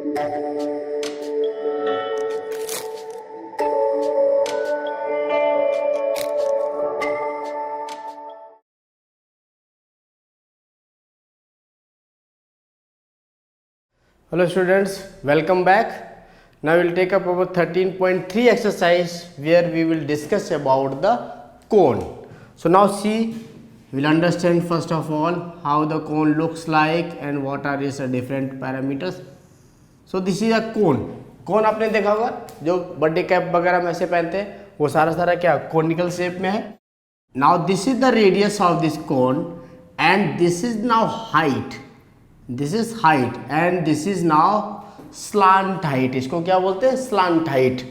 Hello students, welcome back. Now we will take up our 13.3 exercise where we will discuss about the cone. So now see, we will understand first of all how the cone looks like and what are its different parameters. So this is a cone. cone आपने देखा होगा जो birthday cap वगैरह में ऐसे पहनते हैं, वो सारा क्या कोनिकल शेप में है. Now this is the radius of this cone and this is now height. This is height and this is now slant height. इसको क्या बोलते हैं? Slant height.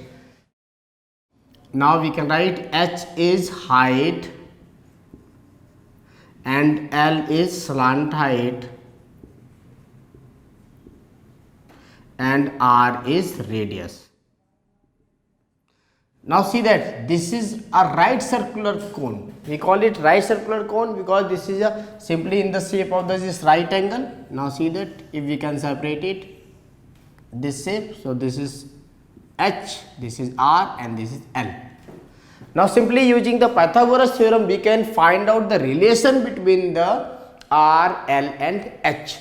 Now we can write h is height and l is slant height and r is radius. Now see that this is a right circular cone. We call it right circular cone because this is a simply in the shape of this right angle. Now see that if we can separate it, this shape. So this is h, this is r and this is l. Now simply using the Pythagoras theorem we can find out the relation between the r, l and h.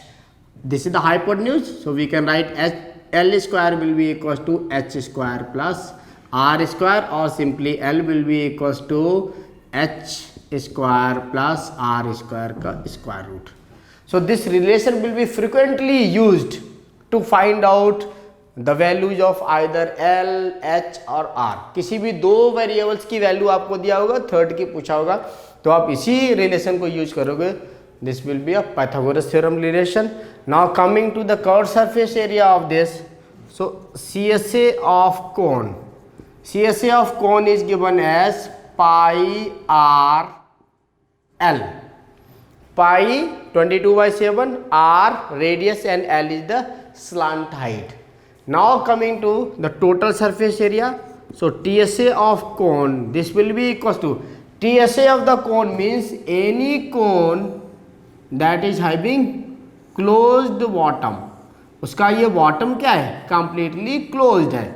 This is the hypotenuse. So we can write l square will be equals to h square plus r square, or simply L will be equals to h square plus r square का square root. So this relation will be frequently used to find out the values of either L, H और R. किसी भी दो variables की value आपको दिया होगा, third की पूछा होगा, तो आप इसी रिलेशन को यूज करोगे. This will be a Pythagoras theorem relation. Now coming to the curved surface area of this. So CSA of cone. CSA of cone is given as pi r l. Pi 22/7, r radius and l is the slant height. Now coming to the total surface area. So TSA of cone, this will be equals to TSA of the cone means any cone that is having closed bottom. उसका ये bottom क्या है? Completely closed है.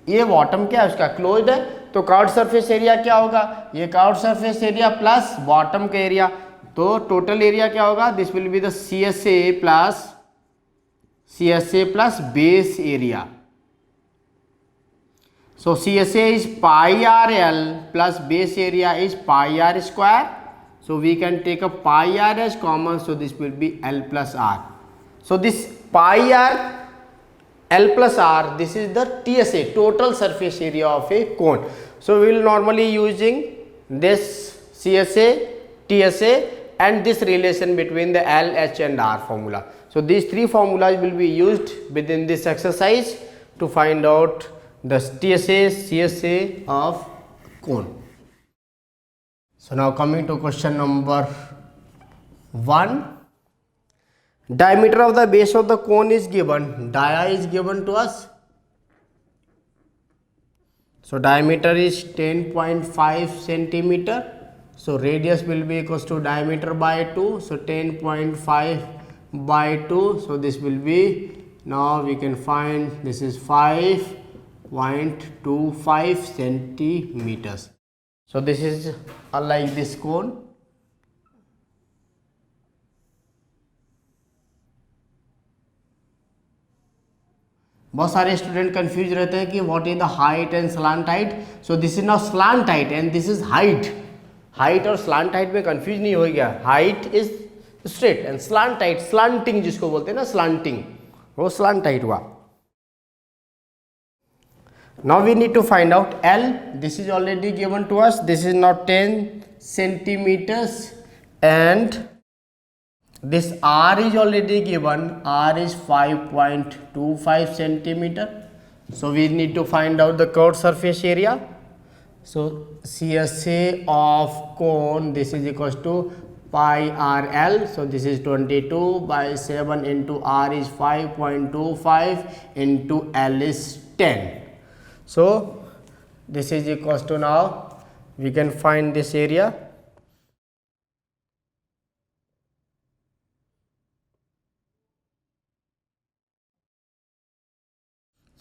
ये bottom क्या है? उसका closed है. तो कर्व्ड सरफेस एरिया क्या होगा? ये curved surface area plus bottom का एरिया, तो टोटल एरिया क्या होगा? This will be the CSA plus base area. So CSA is pi R L plus base area is pi R square. So we can take a pi R as common. So this will be L plus R. So this pi R L plus R, this is the TSA, total surface area of a cone. So we will normally using this CSA, TSA and this relation between the L, H and R formula. So these three formulas will be used within this exercise to find out the TSA, CSA of cone. So now coming to question number 1. Diameter of the base of the cone is given. Dia is given to us. So diameter is 10.5 centimeter. So radius will be equals to diameter by 2. So 10.5 by 2. So this will be, now we can find this is 5.25 centimeters. So this is like this cone. बहुत सारे student confuse रहते हैं कि what is the height and slant height. So this is now slant height and this is height. Height और slant height में confuse नहीं हो गया. Height is straight and slant height, slanting जिसको बोलते हैं ना, स्लांटिंग, वो स्लांट हाइट हुआ. Now we need to find out L. This is already given to us. This is now 10 centimetres and this R is already given. R is 5.25 centimeter. So we need to find out the curved surface area. So CSA of cone, this is equals to pi RL. So this is 22/7 into R is 5.25 into L is 10. So this is equals to, now we can find this area.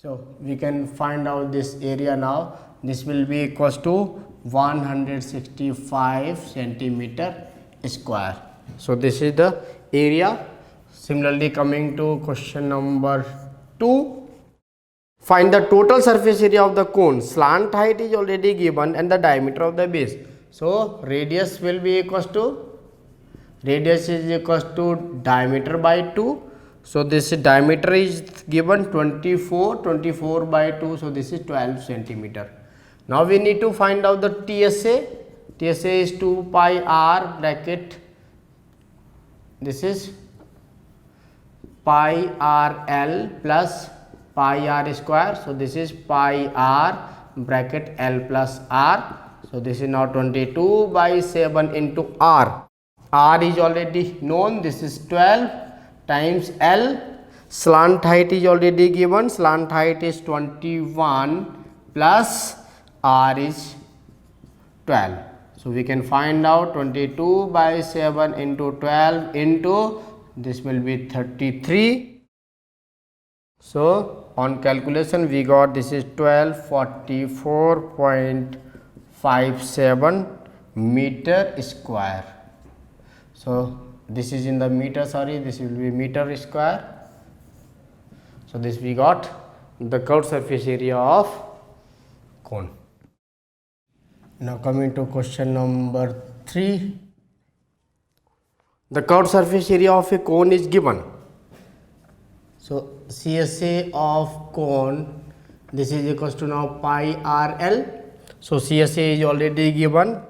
So we can find out this area now. This will be equals to 165 centimeter square. So this is the area. Similarly, coming to question number 2. Find the total surface area of the cone. Slant height is already given and the diameter of the base. So radius will be equals to, radius is equals to diameter by 2. So this diameter is given 24 by 2. So this is 12 centimeter. Now we need to find out the TSA. TSA is 2 pi r bracket. This is pi r l plus pi r square. So this is pi r bracket l plus r. So this is now 22 by 7 into r. R is already known. This is 12 times L. Slant height is already given. Slant height is 21 plus R is 12. So we can find out 22 by 7 into 12 into, this will be 33. So on calculation we got this is 1244.57 meter square. So this is in the meter, sorry, this will be meter square. So this we got the curved surface area of cone. Now coming to question number 3. The curved surface area of a cone is given. So CSA of cone, this is equals to now pi RL. So CSA is already given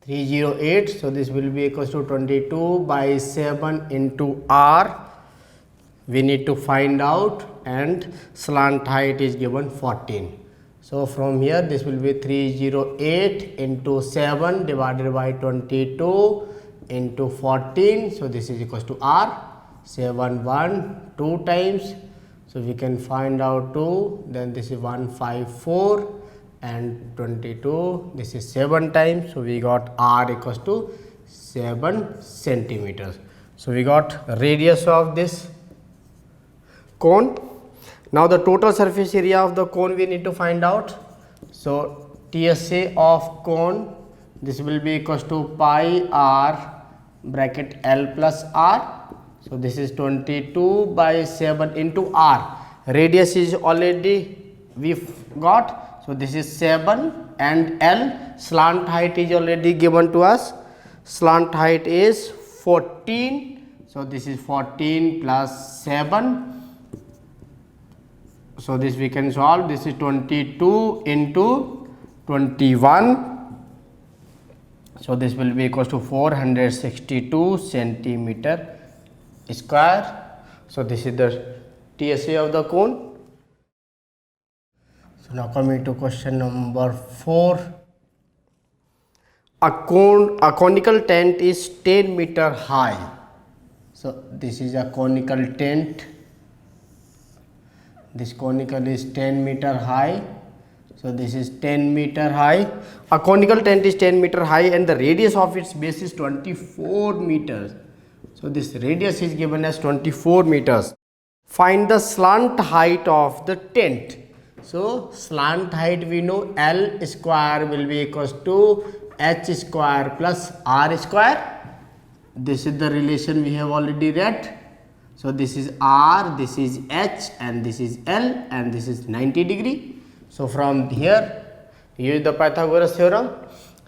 308. So this will be equals to 22 by 7 into R. We need to find out, and slant height is given 14. So from here this will be 308 into 7 divided by 22 into 14. So this is equals to R. 7 1 2 times. So we can find out 2. Then this is 154 and 22. This is 7 times. So we got R equals to 7 centimeters. So we got radius of this cone. Now the total surface area of the cone we need to find out. So TSA of cone, this will be equals to pi r bracket L plus R. So this is 22 by 7 into R. Radius is already we got. So this is 7 and L. Slant height is already given to us. Slant height is 14. So this is 14 plus 7. So this we can solve. This is 22 into 21. So this will be equals to 462 centimeter square. So this is the TSA of the cone. So now coming to question number 4. A conical tent is 10 meter high. So this is a conical tent. This conical is 10 meter high. So this is 10 meter high. A conical tent is 10 meter high and the radius of its base is 24 meters. So this radius is given as 24 meters. Find the slant height of the tent. So slant height we know L square will be equals to H square plus R square. This is the relation we have already read. So this is R, this is H and this is L and this is 90 degree. So from here use the Pythagoras theorem.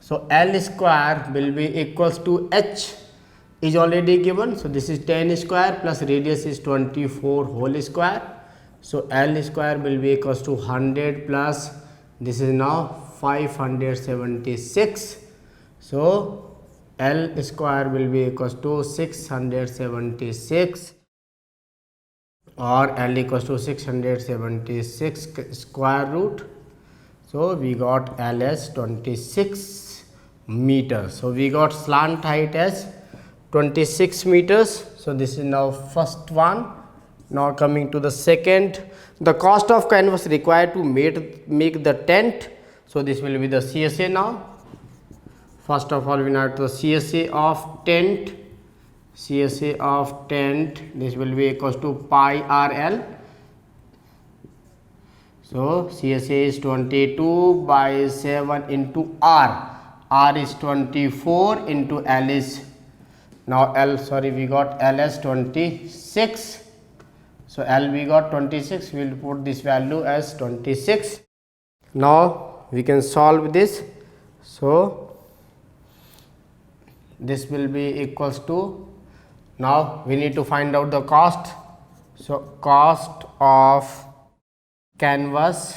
So L square will be equals to H is already given. So this is 10 square plus radius is 24 whole square. So L square will be equals to 100 plus this is now 576. So L square will be equals to 676 or L equals to 676 square root. So we got L as 26 meters. So we got slant height as 26 meters. So this is now first one. Now coming to the second, the cost of canvas required to make the tent. So this will be the CSA now. First of all we know the CSA of tent. CSA of tent, this will be equals to pi RL. So CSA is 22 by 7 into R. R is 24 into L is, now L, sorry, we got L as 26. So L we got 26, we will put this value as 26. Now we can solve this. So this will be equals to, now we need to find out the cost. So cost of canvas,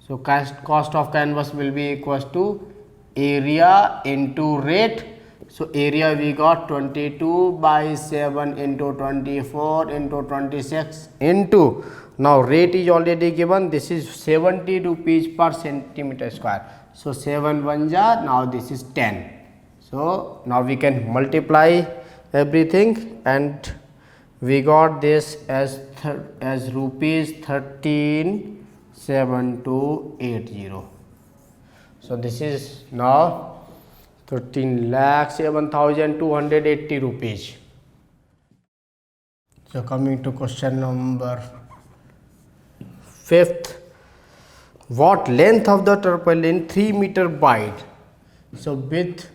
so cost of canvas will be equals to area into rate. So area we got 22 by 7 into 24 into 26 into, now rate is already given, this is 70 rupees per centimeter square. So 7 1 ja, now this is 10. So now we can multiply everything and we got this as rupees 13,7280. So this is now 13,07,280 rupees. So coming to question number 5th, what length of the tarpaulin 3 meter wide? So width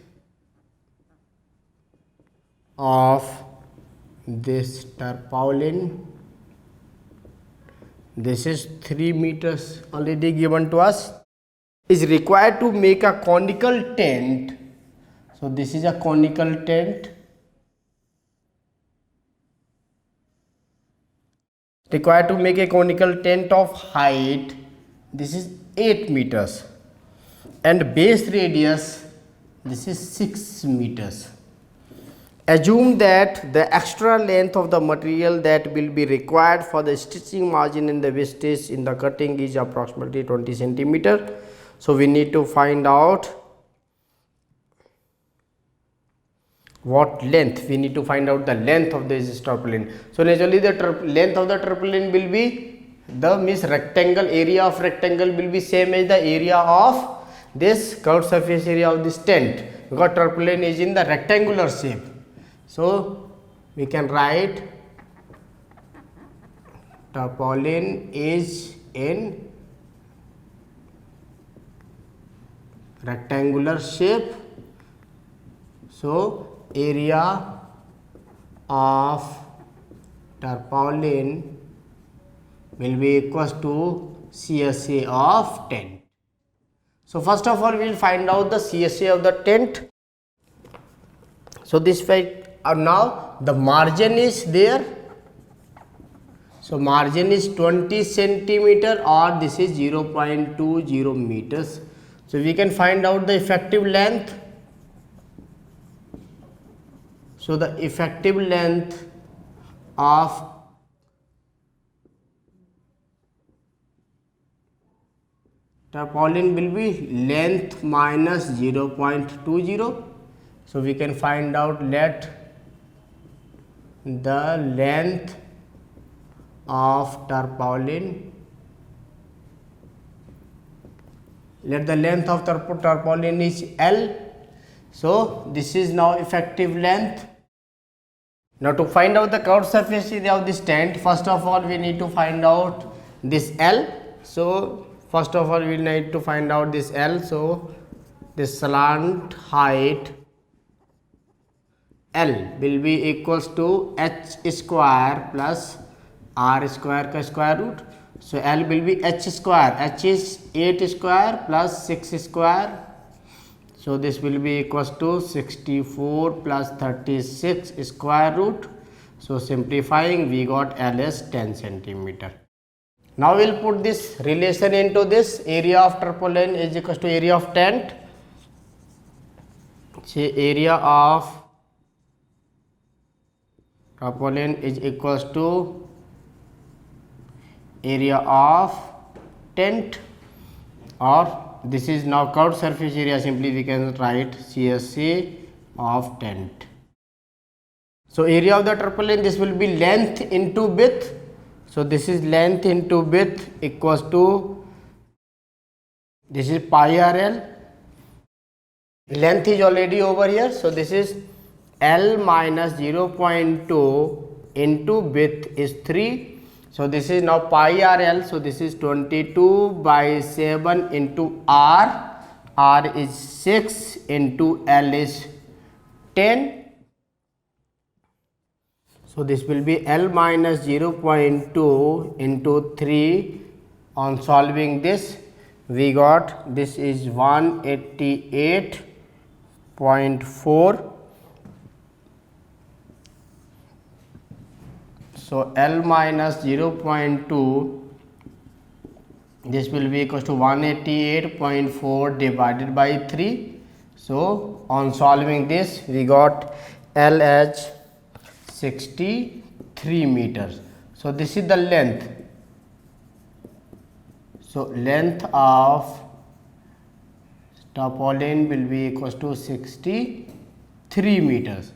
of this tarpaulin, this is 3 meters already given to us, is required to make a conical tent. So this is a conical tent required to make a conical tent of height, this is 8 meters, and base radius, this is 6 meters. Assume that the extra length of the material that will be required for the stitching margin in the wastage in the cutting is approximately 20 centimeter. So we need to find out what length, we need to find out the length of this tarpaulin. So naturally the length of the tarpaulin will be, the means rectangle, area of rectangle will be same as the area of this curved surface area of this tent, because tarpaulin is in the rectangular shape. So we can write tarpaulin is in rectangular shape. So area of tarpaulin will be equals to CSA of tent. So first of all we will find out the CSA of the tent. So this way, now the margin is there. So margin is 20 centimeter or this is 0.20 meters. So we can find out the effective length. So the effective length of tarpaulin will be length minus 0.20. So we can find out, let the length of tarpaulin, let the length of tarpaulin is L. So this is now effective length. Now to find out the curved surface area of this tent, first of all we need to find out this L. So first of all we need to find out this L. So this slant height L will be equals to h square plus r square ka square root. So L will be h square, h is 8 square plus 6 square. So this will be equals to 64 plus 36 square root. So simplifying, we got L as 10 centimeter. Now we will put this relation into this. Area of tarpaulin is equals to area of tent. Say area of tarpaulin is equals to area of tent, or this is now curved surface area, simply we can write CSA of tent. So area of the tarpaulin, this will be length into width. So this is length into width equals to, this is pi RL, length is already over here. So this is L minus 0.2 into width is 3. So this is now pi r L. So this is 22 by 7 into R. R is 6 into L is 10. So this will be L minus 0.2 into 3. On solving this, we got this is 188.4. So L minus 0.2, this will be equal to 188.4 divided by 3. So on solving this, we got L as 63 meters. So this is the length. So length of tarpaulin will be equal to 63 meters.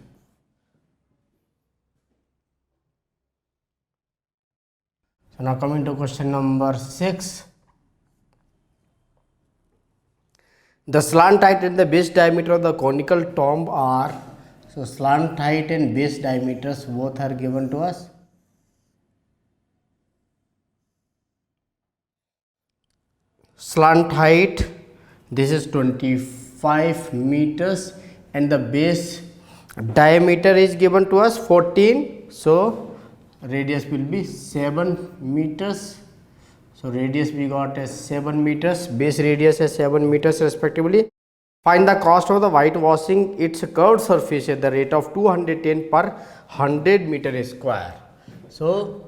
So now coming to question number 6. The slant height and the base diameter of the conical tomb are, so slant height and base diameters both are given to us. Slant height, this is 25 meters and the base diameter is given to us 14. So radius will be 7 meters. So radius we got as 7 meters, base radius as 7 meters respectively. Find the cost of the whitewashing its curved surface at the rate of 210 per 100 meter square. So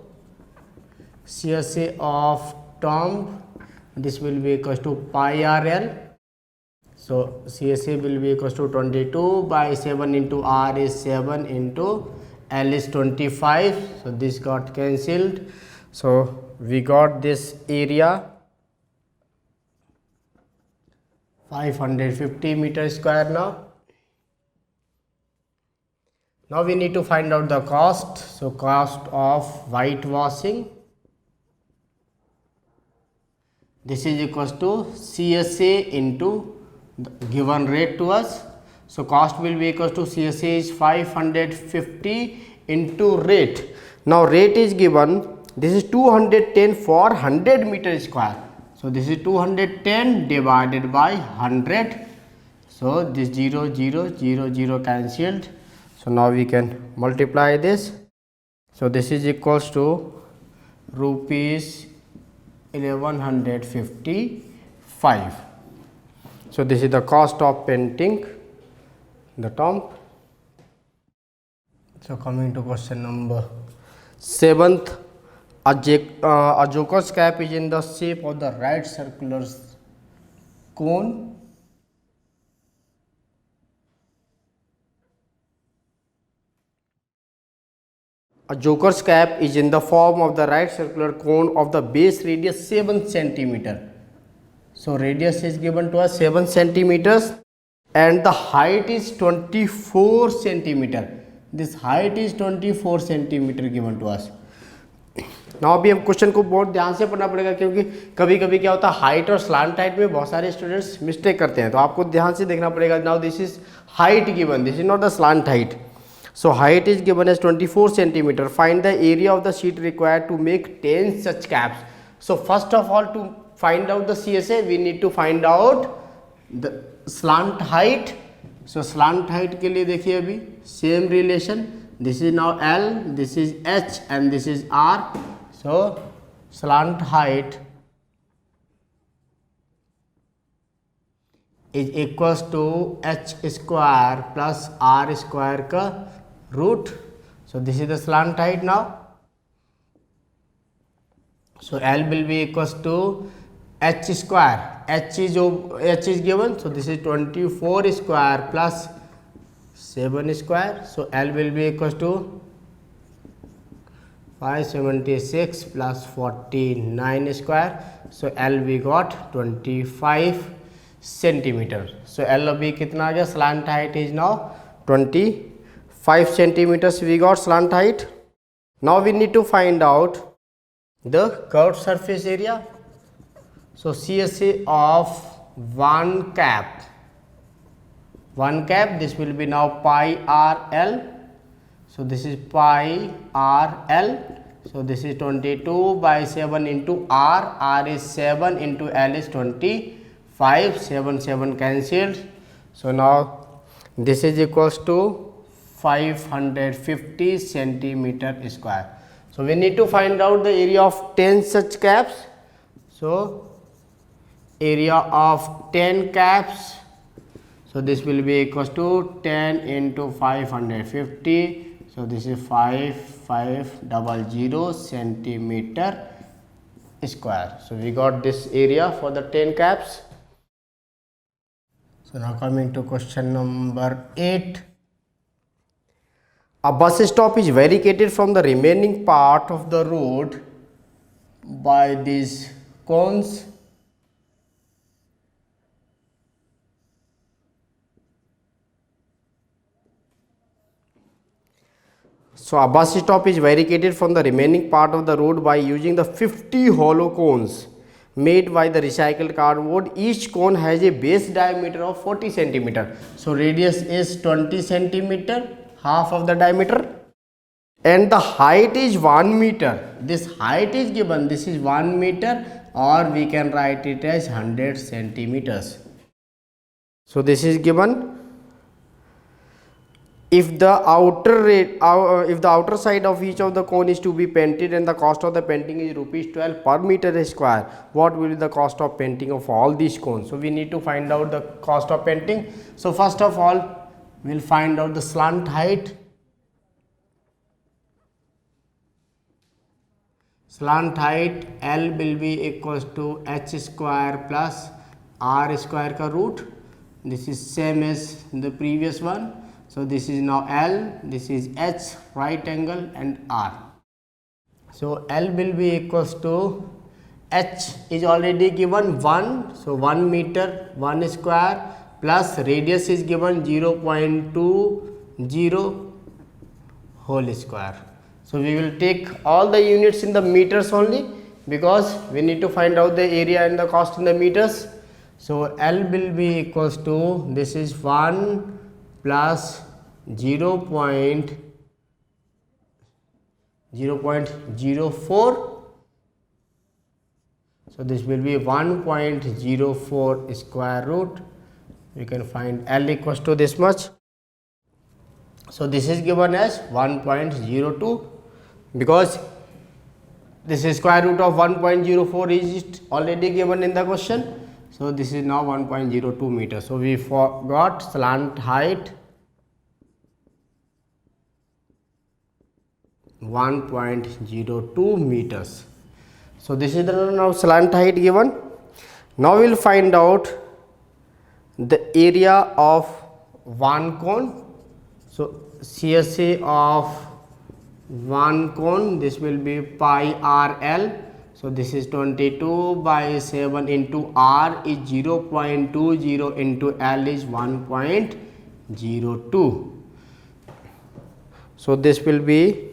CSA of tomb, this will be equal to pi RL. So CSA will be equal to 22 by 7 into R is 7 into L is 25. So this got cancelled. So we got this area 550 meter square now. Now we need to find out the cost. So cost of whitewashing, this is equals to CSA into the given rate to us. So cost will be equal to CSA is 550 into rate. Now rate is given, this is 210 for 100 meter square. So this is 210 divided by 100. So this 0 0 0 0 cancelled. So now we can multiply this. So this is equals to rupees 1155. So this is the cost of painting the tomb. So coming to question number 7th, a joker's cap is in the shape of the right circular cone. A joker's cap is in the form of the right circular cone of the base radius 7 centimeter. So radius is given to us 7 centimeters and the height is 24 centimeter. This height is 24 centimeter given to us. Now अभी हम question को बहुत ध्यान से पढ़ना पड़ेगा क्योंकि कभी कभी क्या होता है हाइट और स्लांट हाइट में बहुत सारे स्टूडेंट्स मिस्टेक करते हैं, तो आपको ध्यान से देखना पड़ेगा. Now this is height given, this is not the slant height. So height is given as 24 centimeter. Find the area of the sheet required to make 10 such caps. So first of all, to find out the CSA, we need to find out the slant height. So slant height के लिए देखिए अभी same relation. This is now L, this is H and this is R. So slant height is equals to H square plus R square का root. So this is the slant height now. So L will be equals to H square. H is given. So this is 24 square plus 7 square. So L will be equals to 576 plus 49 square. So L we got 25 centimeter. So L अभी कितना आ गया? Slant height is now 25 centimeters. We got slant height. Now we need to find out the curved surface area. So CSA of one cap, this will be now pi r L. So this is pi r L. So this is 22 by 7 into R. R is 7 into L is 25. 7 7 cancelled. So now this is equals to 550 centimeter square. So we need to find out the area of 10 such caps. So area of 10 caps. So this will be equals to 10 into 550. So this is 5500 centimeter square. So we got this area for the 10 caps. So now coming to question number 8. A bus stop is vacated from the remaining part of the road by these cones. So a bus stop is vacated from the remaining part of the road by using the 50 hollow cones made by the recycled cardboard. Each cone has a base diameter of 40 centimeter. So radius is 20 centimeter, half of the diameter, and the height is 1 meter. This height is given, this is 1 meter, or we can write it as 100 centimeters. So this is given. If the outer side of each of the cone is to be painted and the cost of the painting is rupees 12 per meter square, what will be the cost of painting of all these cones? So we need to find out the cost of painting. So first of all, we will find out the slant height. Slant height L will be equals to h square plus r square ka root. This is same as the previous one. So this is now L, this is H, right angle, and R. So L will be equals to, H is already given 1, so 1 meter 1 square, plus radius is given 0.20 whole square. So we will take all the units in the meters only, because we need to find out the area and the cost in the meters. So L will be equals to, this is 1 plus 0.04. So this will be 1.04 square root. We can find L equals to this much. So this is given as 1.02, because this is square root of 1.04 is already given in the question. So this is now 1.02 meters. So we forgot slant height 1.02 meters. So this is the now slant height given. Now we will find out the area of one cone. So CSA of one cone, this will be pi RL. So this is 22 by 7 into R is 0.20 into L is 1.02. So this will be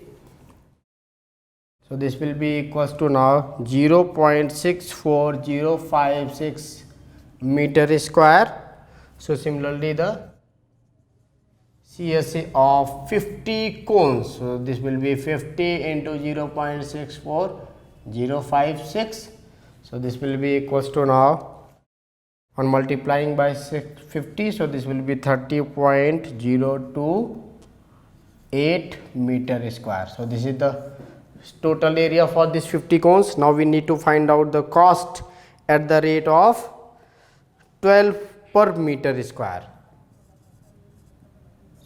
equals to now 0.64056 meter square. So similarly the CSA of 50 cones, so this will be 50 into 0.64056. So this will be equals to now, on multiplying by 50, so this will be 30.028 meter square. So this is the total area for this 50 cones. Now we need to find out the cost at the rate of 12 per meter square.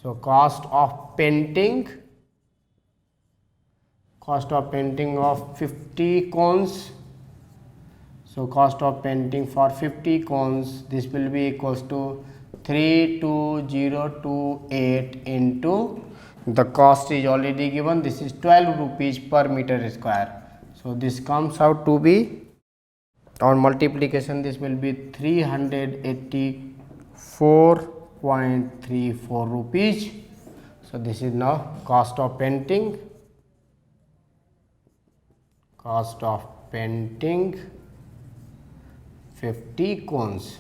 So cost of painting of 50 cones. So cost of painting for 50 cones, this will be equals to 32028 into the cost is already given, this is 12 rupees per meter square. So this comes out to be, on multiplication, this will be 384.34 rupees. So this is now cost of painting 50 cones.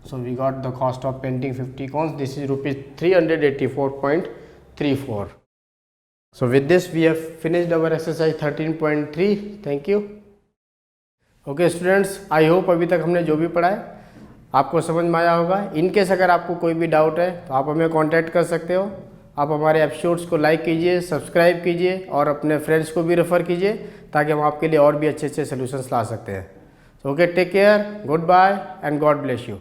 So we got the cost of painting 50 cones, this is rupees 384.34. So with this we have finished our exercise 13.3. Thank you. Okay students, I hope अभी तक हमने जो भी पढ़ा है आपको समझ में आया होगा. इनकेस अगर आपको कोई भी डाउट है तो आप हमें कांटेक्ट कर सकते हो. आप हमारे एपिसोड्स को लाइक कीजिए, सब्सक्राइब कीजिए और अपने फ्रेंड्स को भी रेफ़र कीजिए ताकि हम आपके लिए और भी अच्छे अच्छे सोल्यूशंस ला सकते हैं. Okay, take care, goodbye and God bless you.